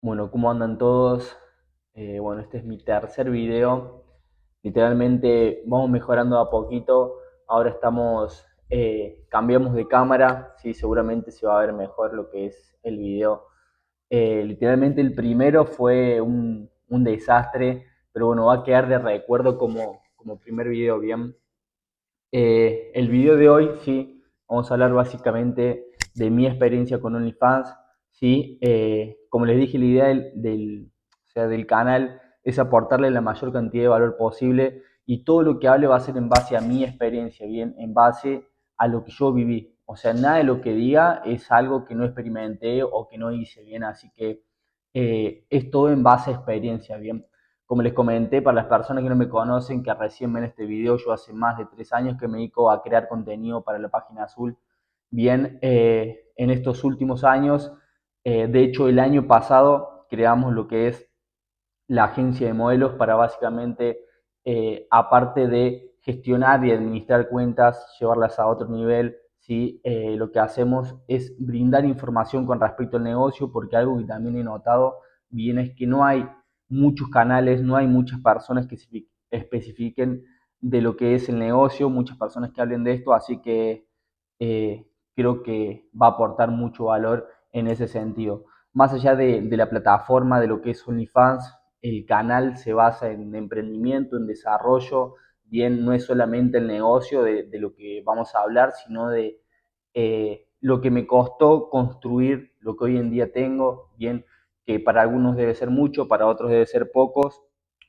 Bueno, ¿cómo andan todos? Bueno, este es mi tercer video. Literalmente vamos mejorando a poquito. Ahora cambiamos de cámara. Sí, seguramente se va a ver mejor lo que es el video. Literalmente el primero fue un desastre, pero bueno, va a quedar de recuerdo como primer video, bien. El video de hoy, sí, vamos a hablar básicamente de mi experiencia con OnlyFans. Sí, como les dije, la idea o sea, del canal es aportarle la mayor cantidad de valor posible y todo lo que hable va a ser en base a mi experiencia, bien, en base a lo que yo viví. O sea, nada de lo que diga es algo que no experimenté o que no hice, bien, así que es todo en base a experiencia, bien. Como les comenté, para las personas que no me conocen, que recién ven este video, yo hace más de 3 años que me dedico a crear contenido para la página azul. Bien, en estos últimos años, de hecho el año pasado creamos lo que es la agencia de modelos para básicamente, aparte de gestionar y administrar cuentas, llevarlas a otro nivel, ¿sí? Lo que hacemos es brindar información con respecto al negocio, porque algo que también he notado bien es que no hay muchos canales, no hay muchas personas que se especifiquen de lo que es el negocio, muchas personas que hablen de esto, así que creo que va a aportar mucho valor en ese sentido. Más allá de la plataforma, de lo que es OnlyFans, el canal se basa en emprendimiento, en desarrollo, bien, no es solamente el negocio de lo que vamos a hablar, sino de lo que me costó construir lo que hoy en día tengo, bien, que para algunos debe ser mucho, para otros debe ser pocos.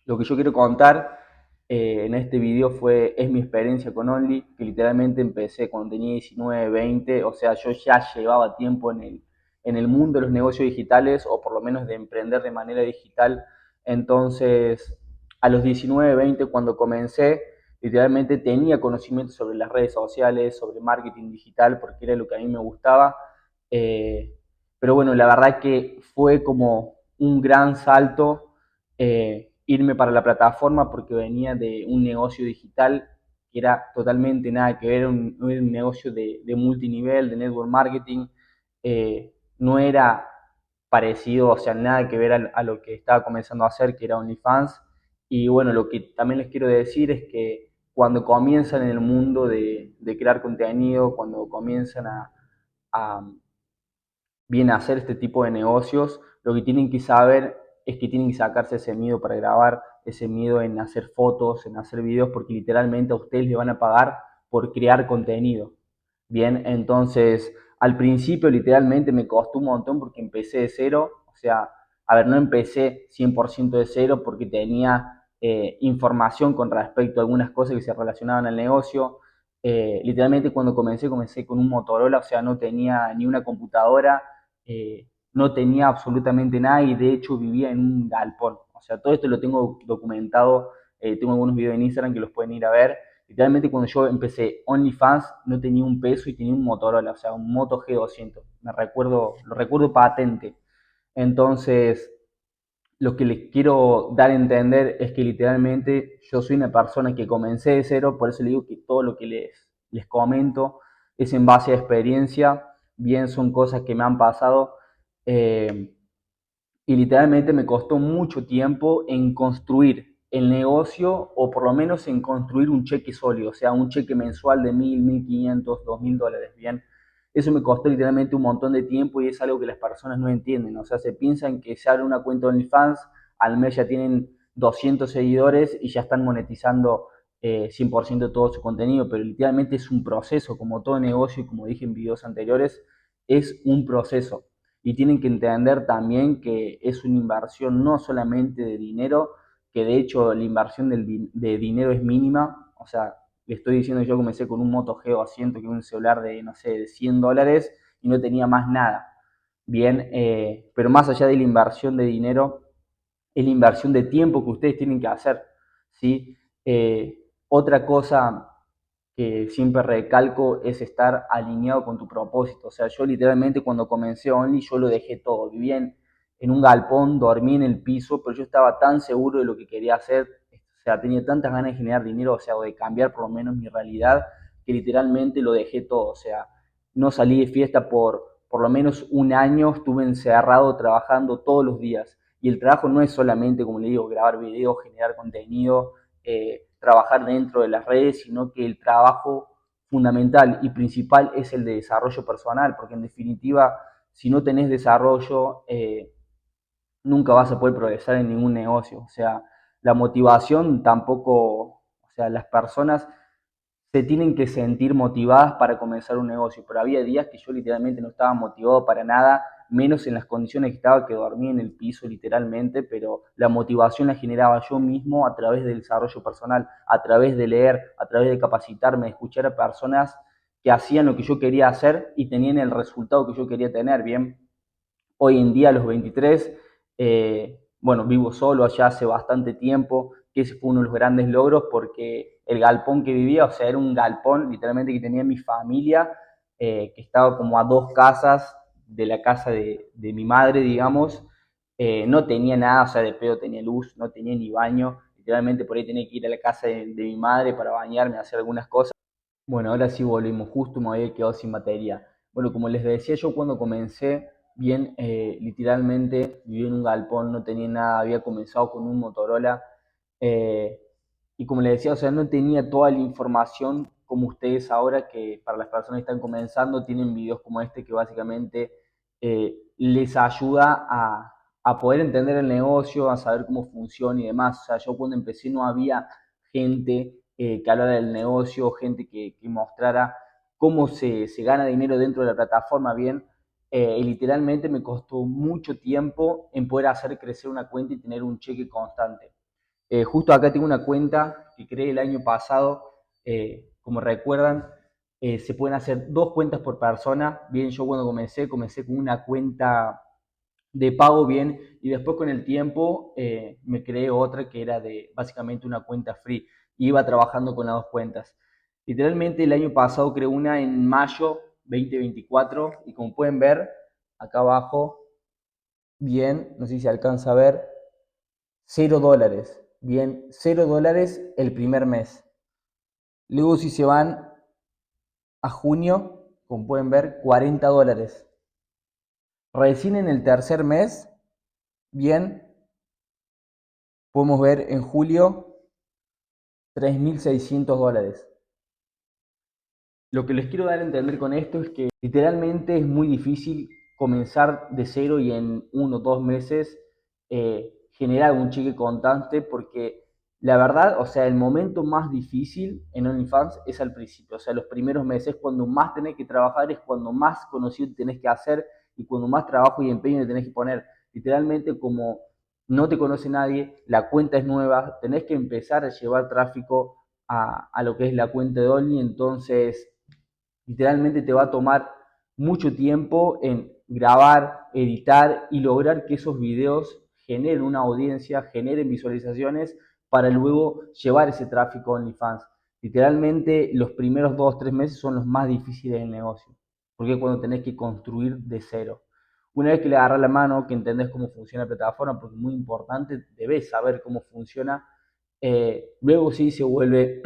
Lo que yo quiero contar en este video es mi experiencia con Only, que literalmente empecé cuando tenía 19, 20, o sea, yo ya llevaba tiempo en el mundo de los negocios digitales, o por lo menos de emprender de manera digital. Entonces, a los 19, 20, cuando comencé, literalmente tenía conocimiento sobre las redes sociales, sobre marketing digital, porque era lo que a mí me gustaba. Eh, pero bueno, la verdad que fue como un gran salto irme para la plataforma porque venía de un negocio digital que era totalmente nada que ver, un negocio de multinivel, de network marketing. No era parecido, o sea, nada que ver a lo que estaba comenzando a hacer, que era OnlyFans. Y bueno, lo que también les quiero decir es que cuando comienzan en el mundo de crear contenido, cuando comienzan a bien hacer este tipo de negocios, lo que tienen que saber es que tienen que sacarse ese miedo para grabar, ese miedo en hacer fotos, en hacer videos, porque literalmente a ustedes les van a pagar por crear contenido. Bien, entonces al principio literalmente me costó un montón porque empecé de cero, o sea, a ver, no empecé 100% de cero porque tenía información con respecto a algunas cosas que se relacionaban al negocio. Literalmente cuando comencé con un Motorola, o sea, no tenía ni una computadora, no tenía absolutamente nada y de hecho vivía en un galpón. O sea, todo esto lo tengo documentado, tengo algunos videos en Instagram que los pueden ir a ver. Literalmente cuando yo empecé OnlyFans no tenía un peso y tenía un Motorola, o sea, un Moto G200. Lo recuerdo patente. Entonces, lo que les quiero dar a entender es que literalmente yo soy una persona que comencé de cero, por eso les digo que todo lo que les comento es en base a experiencia, bien son cosas que me han pasado, eh, y literalmente me costó mucho tiempo en construir el negocio o por lo menos en construir un cheque sólido, o sea, un cheque mensual de 1.000, 1.500, $2.000, bien. Eso me costó literalmente un montón de tiempo y es algo que las personas no entienden, o sea, se piensan que se abre una cuenta de OnlyFans, al mes ya tienen 200 seguidores y ya están monetizando 100% todo su contenido, pero literalmente es un proceso, como todo negocio y como dije en videos anteriores, es un proceso y tienen que entender también que es una inversión no solamente de dinero, que de hecho la inversión de dinero es mínima, o sea, le estoy diciendo yo comencé con un Moto G200, que es un celular de, no sé, de $100 y no tenía más nada. Bien, pero más allá de la inversión de dinero, es la inversión de tiempo que ustedes tienen que hacer, ¿sí? Otra cosa que siempre recalco es estar alineado con tu propósito. O sea, yo literalmente cuando comencé Only, yo lo dejé todo. Vivía en un galpón, dormí en el piso, pero yo estaba tan seguro de lo que quería hacer, o sea, tenía tantas ganas de generar dinero, o sea, o de cambiar por lo menos mi realidad, que literalmente lo dejé todo. O sea, no salí de fiesta por lo menos un año estuve encerrado trabajando todos los días. Y el trabajo no es solamente, como le digo, grabar videos, generar contenido, trabajar dentro de las redes, sino que el trabajo fundamental y principal es el de desarrollo personal, porque en definitiva, si no tenés desarrollo, nunca vas a poder progresar en ningún negocio. O sea, la motivación tampoco, o sea, las personas se tienen que sentir motivadas para comenzar un negocio, pero había días que yo literalmente no estaba motivado para nada, menos en las condiciones que estaba, que dormía en el piso literalmente, pero la motivación la generaba yo mismo a través del desarrollo personal, a través de leer, a través de capacitarme, de escuchar a personas que hacían lo que yo quería hacer y tenían el resultado que yo quería tener, bien. Hoy en día, a los 23, bueno, vivo solo allá hace bastante tiempo, que ese fue uno de los grandes logros porque el galpón que vivía, o sea, era un galpón literalmente que tenía mi familia, que estaba como a 2 casas de la casa de mi madre, digamos. No tenía nada, o sea, de pedo tenía luz, no tenía ni baño, literalmente por ahí tenía que ir a la casa de mi madre para bañarme, hacer algunas cosas. Bueno, ahora sí volvimos, justo me había quedado sin batería. Bueno, como les decía, yo cuando comencé, bien, literalmente vivía en un galpón, no tenía nada, había comenzado con un Motorola, eh, y como les decía, o sea, no tenía toda la información como ustedes ahora, que para las personas que están comenzando tienen videos como este que básicamente les ayuda a poder entender el negocio, a saber cómo funciona y demás. O sea, yo cuando empecé no había gente que hablara del negocio, gente que mostrara cómo se gana dinero dentro de la plataforma, bien. Y literalmente me costó mucho tiempo en poder hacer crecer una cuenta y tener un cheque constante. Justo acá tengo una cuenta que creé el año pasado. Como recuerdan, se pueden hacer 2 cuentas por persona. Bien, yo cuando comencé con una cuenta de pago, bien, y después con el tiempo me creé otra que era de básicamente una cuenta free. Iba trabajando con las 2 cuentas. Literalmente el año pasado creé una en mayo 2024 y como pueden ver acá abajo, bien, no sé si se alcanza a ver, $0. Bien, $0 el primer mes. Luego si se van a junio, como pueden ver, $40. Recién en el tercer mes, bien, podemos ver en julio $3.600. Lo que les quiero dar a entender con esto es que literalmente es muy difícil comenzar de cero y en 1 o 2 meses generar un cheque constante, porque la verdad, o sea, el momento más difícil en OnlyFans es al principio. O sea, los primeros meses, cuando más tenés que trabajar, es cuando más conocido tenés que hacer y cuando más trabajo y empeño tenés que poner. Literalmente, como no te conoce nadie, la cuenta es nueva, tenés que empezar a llevar tráfico a lo que es la cuenta de Only. Entonces literalmente te va a tomar mucho tiempo en grabar, editar y lograr que esos videos generen una audiencia, generen visualizaciones para luego llevar ese tráfico a OnlyFans. Literalmente los primeros 2 o 3 meses son los más difíciles del negocio, porque es cuando tenés que construir de cero. Una vez que le agarras la mano, que entendés cómo funciona la plataforma, porque es muy importante, debes saber cómo funciona, luego sí se vuelve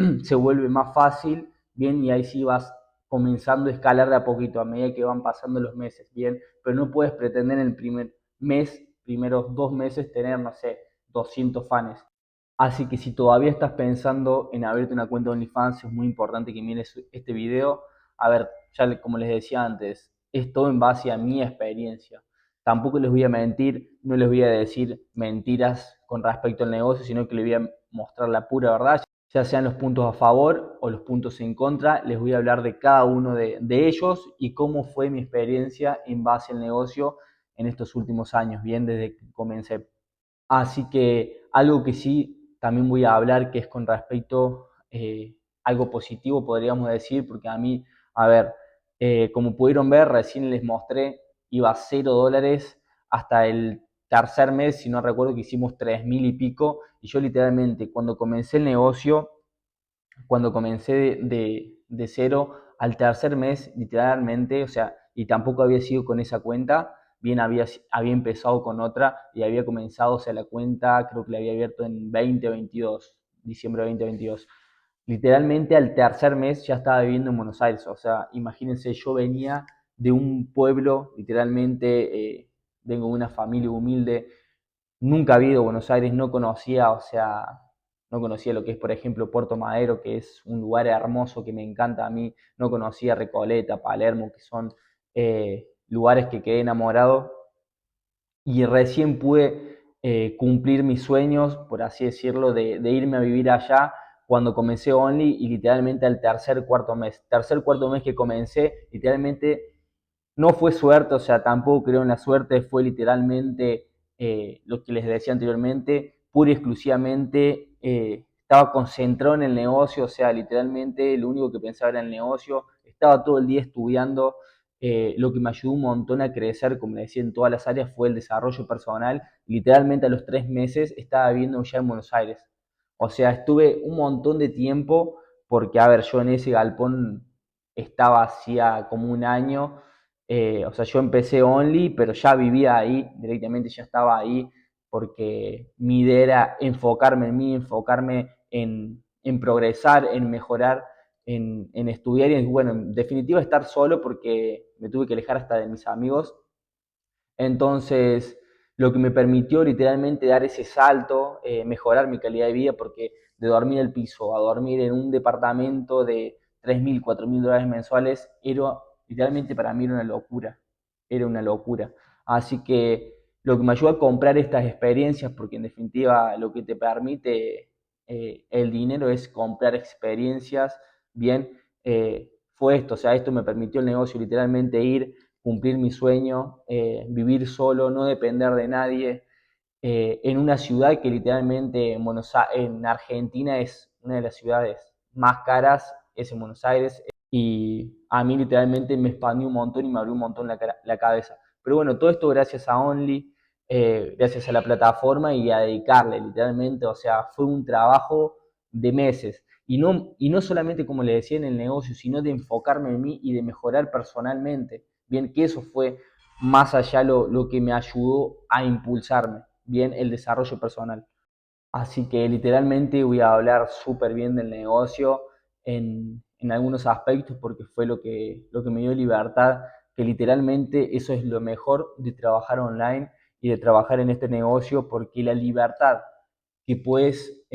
más fácil, bien, y ahí sí vas comenzando a escalar de a poquito a medida que van pasando los meses, bien, pero no puedes pretender en el primer mes, primeros 2 meses, tener, no sé, 200 fans. Así que si todavía estás pensando en abrirte una cuenta de OnlyFans, es muy importante que mires este video. A ver, ya como les decía antes, es todo en base a mi experiencia. Tampoco les voy a mentir, no les voy a decir mentiras con respecto al negocio, sino que les voy a mostrar la pura verdad, ya sean los puntos a favor o los puntos en contra. Les voy a hablar de cada uno de ellos y cómo fue mi experiencia en base al negocio en estos últimos años, bien, desde que comencé. Así que algo que sí también voy a hablar, que es con respecto algo positivo, podríamos decir, porque a mí, a ver, como pudieron ver, recién les mostré, iba a $0 hasta el tercer mes, si no recuerdo que hicimos 3.000 y pico, y yo literalmente cuando comencé el negocio, cuando comencé de cero al tercer mes, literalmente, o sea, y tampoco había sido con esa cuenta, bien había empezado con otra y había comenzado, o sea, la cuenta creo que la había abierto en 2022, diciembre de 2022. Literalmente al tercer mes ya estaba viviendo en Buenos Aires, o sea, imagínense, yo venía de un pueblo, literalmente, vengo de una familia humilde, nunca había ido a Buenos Aires, no conocía, o sea, no conocía lo que es, por ejemplo, Puerto Madero, que es un lugar hermoso que me encanta a mí, no conocía Recoleta, Palermo, que son lugares que quedé enamorado y recién pude cumplir mis sueños, por así decirlo, de irme a vivir allá cuando comencé Only y literalmente al tercer, cuarto mes que comencé, literalmente no fue suerte, o sea, tampoco creo en la suerte, fue literalmente lo que les decía anteriormente, pura y exclusivamente estaba concentrado en el negocio, o sea, literalmente lo único que pensaba era en el negocio, estaba todo el día estudiando, lo que me ayudó un montón a crecer, como les decía, en todas las áreas fue el desarrollo personal, literalmente a los 3 meses estaba viviendo ya en Buenos Aires, o sea, estuve un montón de tiempo, porque a ver, yo en ese galpón estaba hacía como un año, o sea, yo empecé Only, pero ya vivía ahí, directamente ya estaba ahí, porque mi idea era enfocarme en mí, enfocarme en progresar, en mejorar, en estudiar y, bueno, en definitiva estar solo porque me tuve que alejar hasta de mis amigos. Entonces, lo que me permitió literalmente dar ese salto, mejorar mi calidad de vida, porque de dormir en el piso a dormir en un departamento de 3.000, 4.000 dólares mensuales, era literalmente para mí era una locura. Así que lo que me ayudó a comprar estas experiencias, porque en definitiva lo que te permite el dinero es comprar experiencias, bien, fue esto, o sea, esto me permitió el negocio literalmente ir cumplir mi sueño, vivir solo, no depender de nadie, en una ciudad que literalmente en Argentina es una de las ciudades más caras, es en Buenos Aires, y a mí literalmente me expandió un montón y me abrió un montón la cabeza. Pero bueno, todo esto gracias a Only, gracias a la plataforma y a dedicarle literalmente, o sea, fue un trabajo de meses. Y no solamente, como le decía, en el negocio, sino de enfocarme en mí y de mejorar personalmente. Bien, que eso fue más allá lo que me ayudó a impulsarme, bien, el desarrollo personal. Así que literalmente voy a hablar súper bien del negocio en algunos aspectos porque fue lo que me dio libertad, que literalmente eso es lo mejor de trabajar online y de trabajar en este negocio porque la libertad que puedes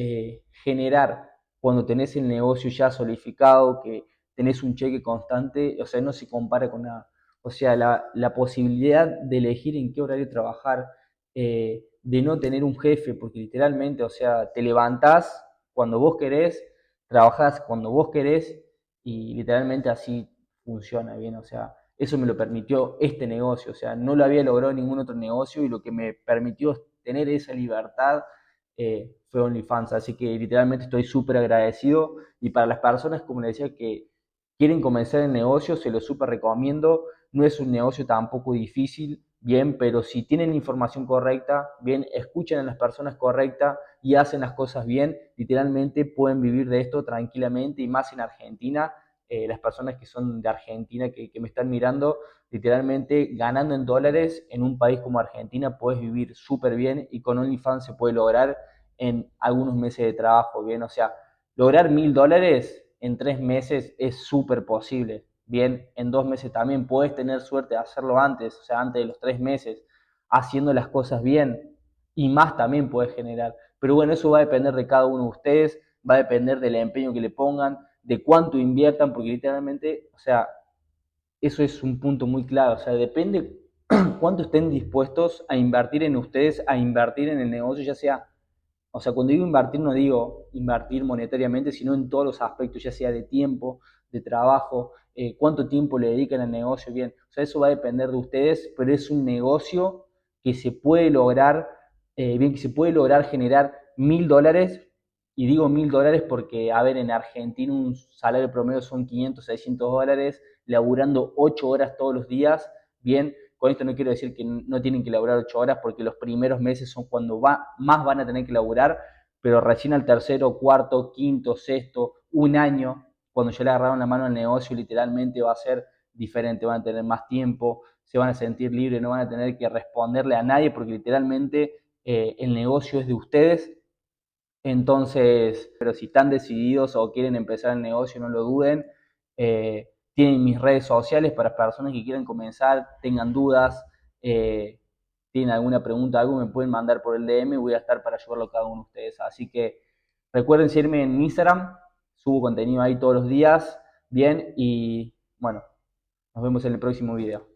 generar cuando tenés el negocio ya solidificado, que tenés un cheque constante, o sea, no se compara con nada. O sea, la posibilidad de elegir en qué horario trabajar, de no tener un jefe, porque literalmente, o sea, te levantás cuando vos querés, trabajás cuando vos querés y literalmente así funciona bien, o sea, eso me lo permitió este negocio, o sea, no lo había logrado en ningún otro negocio y lo que me permitió tener esa libertad fue OnlyFans, así que literalmente estoy súper agradecido y para las personas, como les decía, que quieren comenzar el negocio, se lo súper recomiendo, no es un negocio tampoco difícil, bien, pero si tienen la información correcta, bien, escuchan a las personas correctas y hacen las cosas bien, literalmente pueden vivir de esto tranquilamente y más en Argentina. Las personas que son de Argentina que me están mirando, literalmente ganando en dólares en un país como Argentina puedes vivir súper bien y con OnlyFans se puede lograr en algunos meses de trabajo, bien, o sea, lograr $1.000 en 3 meses es súper posible. Bien, en 2 meses también puedes tener suerte de hacerlo antes, o sea, antes de los 3 meses, haciendo las cosas bien y más también puedes generar. Pero bueno, eso va a depender de cada uno de ustedes, va a depender del empeño que le pongan, de cuánto inviertan, porque literalmente, o sea, eso es un punto muy clave, o sea, depende cuánto estén dispuestos a invertir en ustedes, a invertir en el negocio, ya sea, o sea, cuando digo invertir no digo invertir monetariamente, sino en todos los aspectos, ya sea de tiempo, de trabajo, cuánto tiempo le dedican al negocio, bien, o sea, eso va a depender de ustedes, pero es un negocio que se puede lograr, bien, que se puede lograr generar $1.000, y digo $1.000 porque, a ver, en Argentina un salario promedio son 500, $600, laburando 8 horas todos los días, bien, con esto no quiero decir que no tienen que laburar 8 horas porque los primeros meses son cuando más van a tener que laburar, pero recién al tercero, cuarto, quinto, sexto, un año, cuando ya le agarraron la mano al negocio, literalmente va a ser diferente, van a tener más tiempo, se van a sentir libres, no van a tener que responderle a nadie porque literalmente el negocio es de ustedes. Entonces, pero si están decididos o quieren empezar el negocio, no lo duden. tienen mis redes sociales para personas que quieran comenzar, tengan dudas, tienen alguna pregunta, algo me pueden mandar por el DM, voy a estar para ayudarlo a cada uno de ustedes. Así que recuerden seguirme en Instagram, subo contenido ahí todos los días, bien, y bueno, nos vemos en el próximo video.